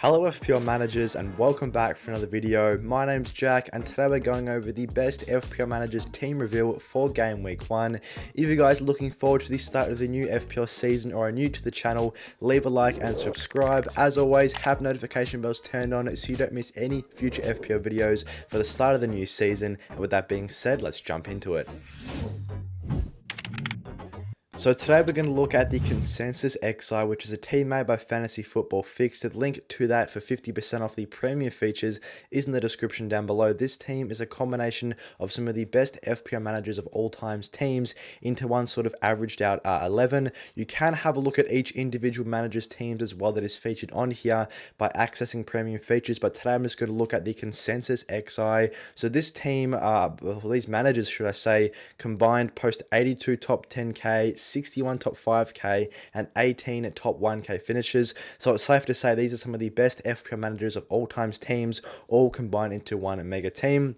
Hello FPL managers and welcome back for another video. My name's Jack and today we're going over the best FPL managers team reveal for game week 1. If you guys are looking forward to the start of the new FPL season or are new to the channel, leave a like and subscribe. As always, have notification bells turned on so you don't miss any future FPL videos for the start of the new season. And with that being said, let's jump into it. So today we're going to look at the Consensus XI, which is a team made by Fantasy Football Fix. The link to that for 50% off the premium features is in the description down below. This team is a combination of some of the best FPL managers of all times teams into one sort of averaged out 11. You can have a look at each individual manager's teams as well that is featured on here by accessing premium features, but today I'm just going to look at the Consensus XI. So this team, these managers should I say, combined post 82 top 10k, 61 top 5k and 18 top 1k finishes. So it's safe to say these are some of the best FPL managers of all times teams, all combined into one mega team.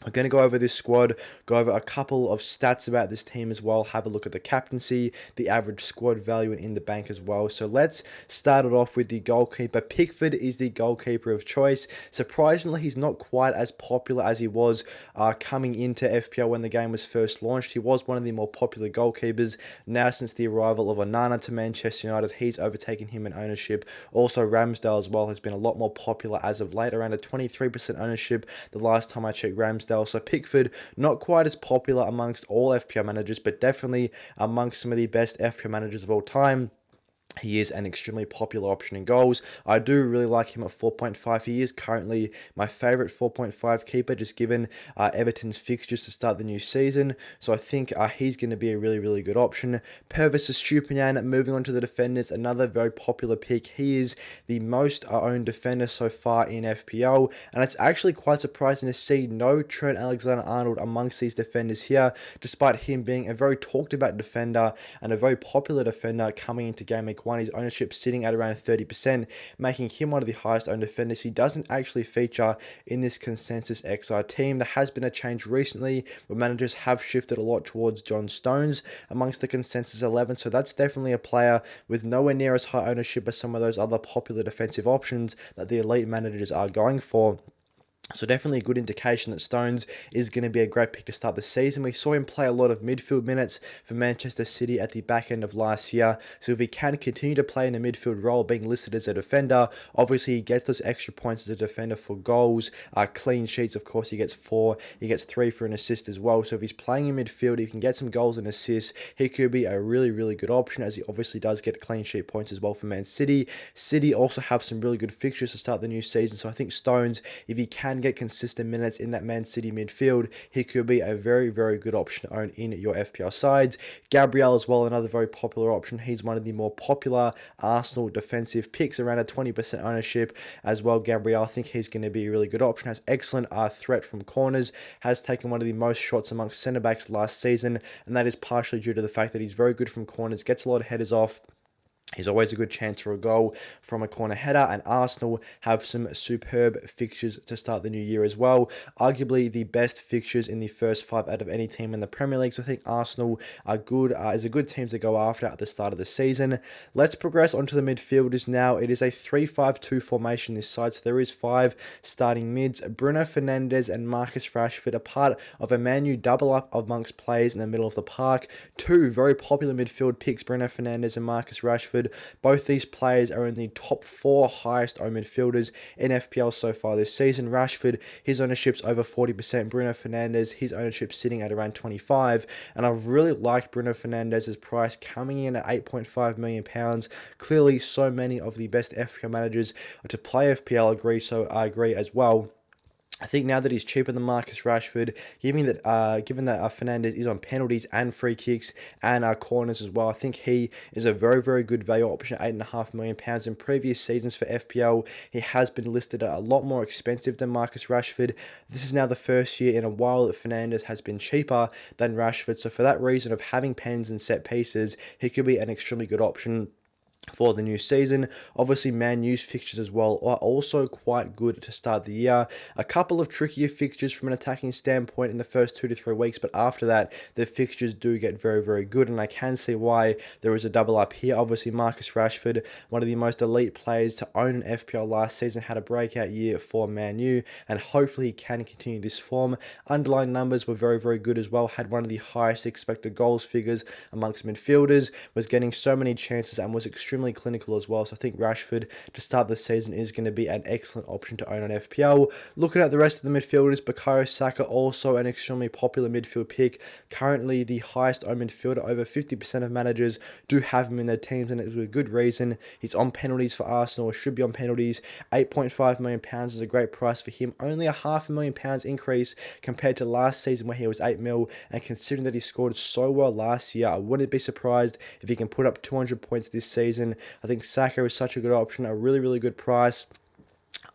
We're going to go over this squad, go over a couple of stats about this team as well, have a look at the captaincy, the average squad value and in the bank as well. So let's start it off with the goalkeeper. Pickford is the goalkeeper of choice. Surprisingly, he's not quite as popular as he was coming into FPL when the game was first launched. He was one of the more popular goalkeepers. Now, since the arrival of Onana to Manchester United, he's overtaken him in ownership. Also, Ramsdale as well has been a lot more popular as of late, around a 23% ownership the last time I checked Ramsdale. So Pickford, not quite as popular amongst all FPL managers, but definitely amongst some of the best FPL managers of all time. He is an extremely popular option in goals. I do really like him at 4.5. He is currently my favourite 4.5 keeper, just given Everton's fixtures to start the new season. So I think he's going to be a really good option. Purvis Estupiñán, moving on to the defenders, another very popular pick. He is the most owned defender so far in FPL, and it's actually quite surprising to see no Trent Alexander-Arnold amongst these defenders here, despite him being a very talked about defender and a very popular defender coming into game week 1. His ownership sitting at around 30%, making him one of the highest owned defenders. He doesn't actually feature in this Consensus XI team. There has been a change recently where managers have shifted a lot towards John Stones amongst the Consensus 11, so that's definitely a player with nowhere near as high ownership as some of those other popular defensive options that the elite managers are going for. So definitely a good indication that Stones is going to be a great pick to start the season. We saw him play a lot of midfield minutes for Manchester City at the back end of last year. So if he can continue to play in a midfield role, being listed as a defender, obviously he gets those extra points as a defender for goals, clean sheets. Of course, he gets 4. He gets 3 for an assist as well. So if he's playing in midfield, he can get some goals and assists. He could be a really good option, as he obviously does get clean sheet points as well for Man City. City also have some really good fixtures to start the new season. So I think Stones, if he can get consistent minutes in that Man City midfield, he could be a very good option to own in your FPL sides. Gabriel as well, another very popular option. He's one of the more popular Arsenal defensive picks, around a 20% ownership as well. Gabriel, I think he's going to be a really good option. Has excellent threat from corners, has taken one of the most shots amongst centre backs last season, and that is partially due to the fact that he's very good from corners, gets a lot of headers off. He's always a good chance for a goal from a corner header, and Arsenal have some superb fixtures to start the new year as well. Arguably the best fixtures in the first 5 out of any team in the Premier League. So I think Arsenal are good, is a good team to go after at the start of the season. Let's progress onto the midfielders now. It is a 3-5-2 formation this side, so there is 5 starting mids. Bruno Fernandes and Marcus Rashford are part of a Man U double up amongst players in the middle of the park. 2 very popular midfield picks, Bruno Fernandes and Marcus Rashford. Both these players are in the top 4 highest owned midfielders in FPL so far this season. Rashford, his ownership's over 40%. Bruno Fernandes, his ownership sitting at around 25%. And I've really liked Bruno Fernandes' price coming in at £8.5 million. Clearly, so many of the best FPL managers to play FPL agree, so I agree as well. I think now that he's cheaper than Marcus Rashford, given that Fernandes is on penalties and free kicks and corners as well, I think he is a very good value option at £8.5 million. In previous seasons for FPL, he has been listed at a lot more expensive than Marcus Rashford. This is now the first year in a while that Fernandes has been cheaper than Rashford. So for that reason of having pens and set pieces, he could be an extremely good option. for the new season. Obviously, Man U's fixtures as well are also quite good to start the year. A couple of trickier fixtures from an attacking standpoint in the first 2 to 3 weeks, but after that, the fixtures do get very, very good, and I can see why there is a double up here. Obviously, Marcus Rashford, one of the most elite players to own an FPL last season, had a breakout year for Man U, and hopefully he can continue this form. Underlying numbers were very, very good as well, had one of the highest expected goals figures amongst midfielders, was getting so many chances and was extremely clinical as well. So I think Rashford to start the season is going to be an excellent option to own on FPL. Looking at the rest of the midfielders, Bukayo Saka also an extremely popular midfield pick. Currently the highest owned midfielder. Over 50% of managers do have him in their teams, and it's with good reason. He's on penalties for Arsenal, or should be on penalties. £8.5 million is a great price for him. Only a £500,000 increase compared to last season where he was 8 mil. And considering that he scored so well last year, I wouldn't be surprised if he can put up 200 points this season. I think Saka is such a good option, a really, really good price.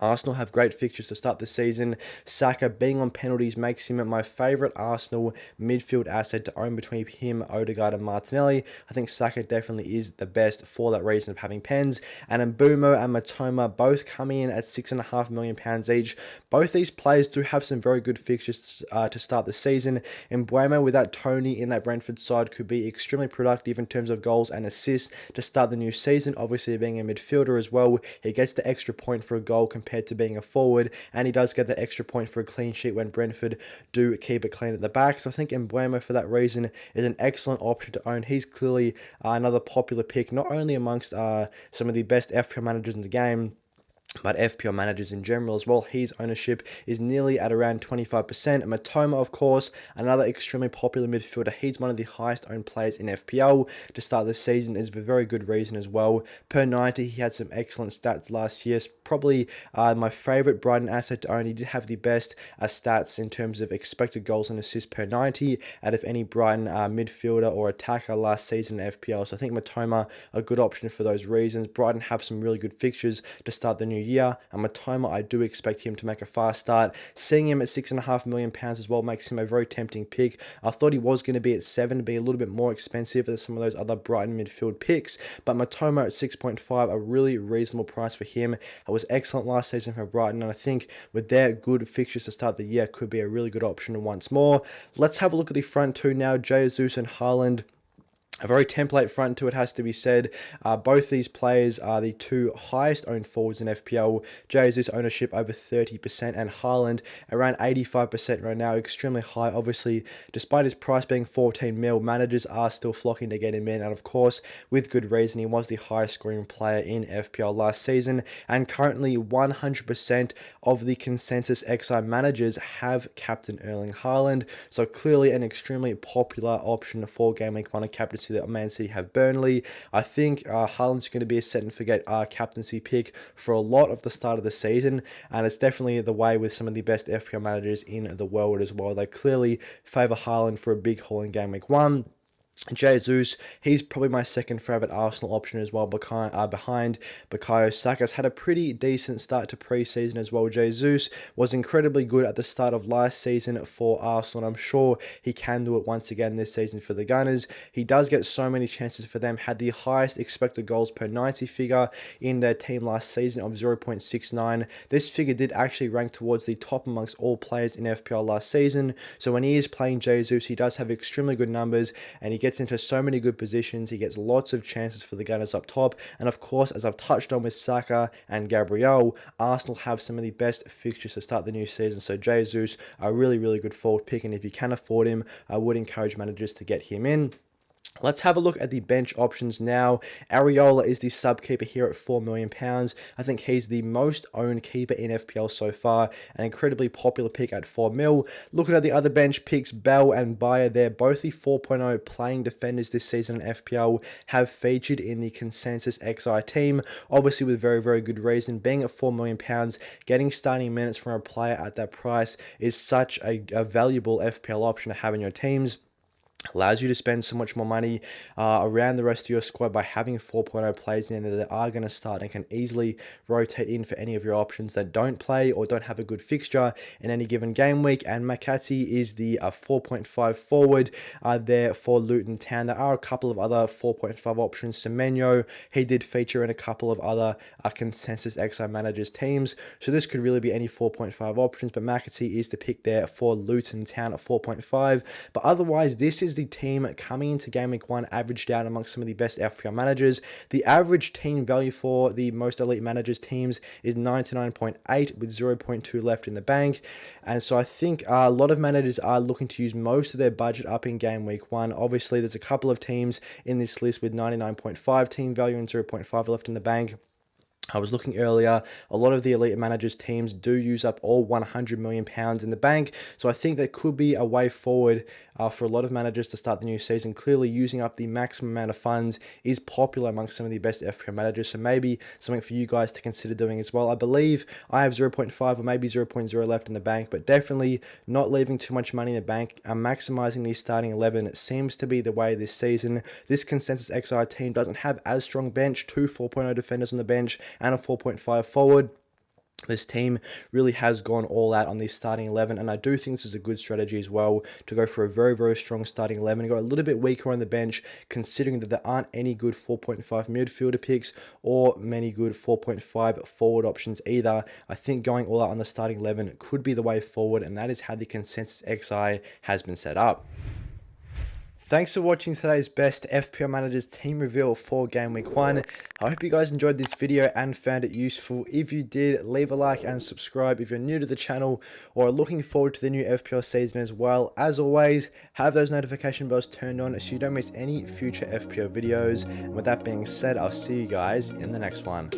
Arsenal have great fixtures to start the season. Saka being on penalties makes him my favourite Arsenal midfield asset to own between him, Odegaard and Martinelli. I think Saka definitely is the best for that reason of having pens. And Mbumo and Matoma both coming in at £6.5 million each. Both these players do have some very good fixtures to start the season. Mbumo without Tony in that Brentford side could be extremely productive in terms of goals and assists to start the new season. Obviously being a midfielder as well, he gets the extra point for a goal compared to being a forward, and he does get the extra point for a clean sheet when Brentford do keep it clean at the back. So I think Mbuemo for that reason is an excellent option to own. He's clearly another popular pick, not only amongst some of the best FPL managers in the game, but FPL managers in general as well. His ownership is nearly at around 25%. Matoma, of course, another extremely popular midfielder. He's one of the highest owned players in FPL to start the season, is for very good reason as well. Per 90, he had some excellent stats last year. Probably my favourite Brighton asset to own. He did have the best stats in terms of expected goals and assists per 90 out of any Brighton midfielder or attacker last season in FPL. So I think Matoma, a good option for those reasons. Brighton have some really good fixtures to start the new year, and Matoma, I do expect him to make a fast start. Seeing him at £6.5 million as well makes him a very tempting pick. I thought he was going to be at 7, be a little bit more expensive than some of those other Brighton midfield picks, but Matoma at 6.5, a really reasonable price for him. It was excellent last season for Brighton, and I think with their good fixtures to start the year could be a really good option once more. Let's have a look at the front two now. Jesus and Haaland. A very template front two, it has to be said. Both these players are the two highest owned forwards in FPL. Jesus ownership over 30% and Haaland around 85% right now. Extremely high. Obviously, despite his price being 14 mil, managers are still flocking to get him in. And of course, with good reason, he was the highest scoring player in FPL last season. And currently, 100% of the consensus XI managers have captain Erling Haaland. So clearly an extremely popular option for Game Week 1 of captaincy that Man City have Burnley. I think Haaland's going to be a set and forget captaincy pick for a lot of the start of the season, and it's definitely the way with some of the best FPL managers in the world as well. They clearly favour Haaland for a big haul in Game Week 1. Jesus, he's probably my second favourite Arsenal option as well, behind Bukayo Saka. Has had a pretty decent start to pre-season as well. Jesus was incredibly good at the start of last season for Arsenal, and I'm sure he can do it once again this season for the Gunners. He does get so many chances for them, had the highest expected goals per 90 figure in their team last season of 0.69. This figure did actually rank towards the top amongst all players in FPL last season, so when he is playing Jesus, he does have extremely good numbers, and he gets into so many good positions. He gets lots of chances for the Gunners up top. And of course, as I've touched on with Saka and Gabriel, Arsenal have some of the best fixtures to start the new season. So Jesus, a really, really good forward pick. And if you can afford him, I would encourage managers to get him in. Let's have a look at the bench options now. Areola is the sub keeper here at £4 million. I think he's the most owned keeper in FPL so far, an incredibly popular pick at 4 mil. Looking at the other bench picks, Bell and Bayer, they're both the 4.0 playing defenders this season in FPL, have featured in the consensus XI team, obviously with very, very good reason. Being at £4 million, getting starting minutes from a player at that price is such a valuable FPL option to have in your teams. Allows you to spend so much more money around the rest of your squad by having 4.0 players in there that are going to start and can easily rotate in for any of your options that don't play or don't have a good fixture in any given game week. And Makati is the 4.5 forward there for Luton Town. There are a couple of other 4.5 options. Semenyo, he did feature in a couple of other consensus XI managers teams, so this could really be any 4.5 options, but Makati is the pick there for Luton Town at 4.5. But otherwise, this is the team coming into game week 1, averaged out amongst some of the best FPL managers. The average team value for the most elite managers teams is 99.8 with 0.2 left in the bank. And so I think a lot of managers are looking to use most of their budget up in game week 1. Obviously, there's a couple of teams in this list with 99.5 team value and 0.5 left in the bank. I was looking earlier, a lot of the elite managers teams do use up all £100 million in the bank. So I think that could be a way forward for a lot of managers to start the new season. Clearly, using up the maximum amount of funds is popular amongst some of the best FPL managers. So maybe something for you guys to consider doing as well. I believe I have 0.5 or maybe 0.0 left in the bank, but definitely not leaving too much money in the bank. Maximizing the starting 11 seems to be the way this season. This consensus XI team doesn't have as strong bench, 2 4.0 defenders on the bench and a 4.5 forward. This team really has gone all out on the starting 11, and I do think this is a good strategy as well to go for a very, very strong starting 11 and go a little bit weaker on the bench, considering that there aren't any good 4.5 midfielder picks or many good 4.5 forward options either. I think going all out on the starting 11 could be the way forward, and that is how the consensus XI has been set up. Thanks for watching today's best FPL managers team reveal for game week 1. I hope you guys enjoyed this video and found it useful. If you did, leave a like and subscribe if you're new to the channel or are looking forward to the new FPL season as well. As always, have those notification bells turned on so you don't miss any future FPL videos. And with that being said, I'll see you guys in the next one.